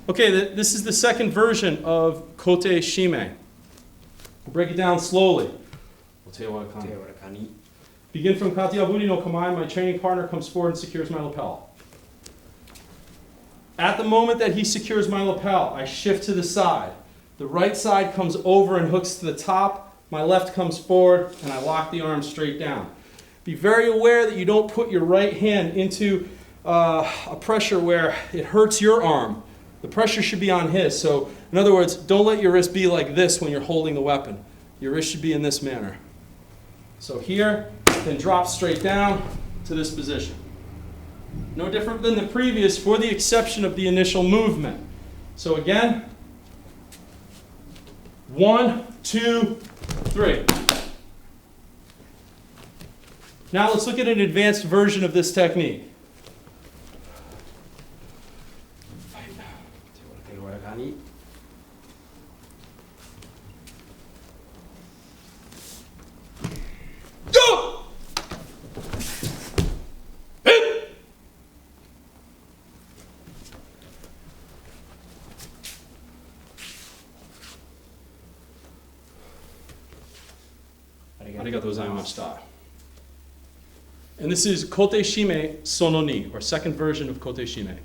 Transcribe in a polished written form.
Okay, this is the second version of Kote Shime. We'll break it down slowly. Begin from Katayaburi no Kamae. My training partner comes forward and secures my lapel. At the moment that he secures my lapel, I shift to the side. The right side comes over and hooks to the top. My left comes forward, and I lock the arm straight down. Be very aware that you don't put your right hand into a pressure where it hurts your arm. The pressure should be on his. So, in other words, don't let your wrist be like this when you're holding the weapon. Your wrist should be in this manner. So here, then drop straight down to this position. No different than the previous, for the exception of the initial movement. So again, 1, 2, 3. Now let's look at an advanced version of this technique. Arigatou gozaimashita. And this is Kote Shime Sono Ni, or second version of Kote Shime.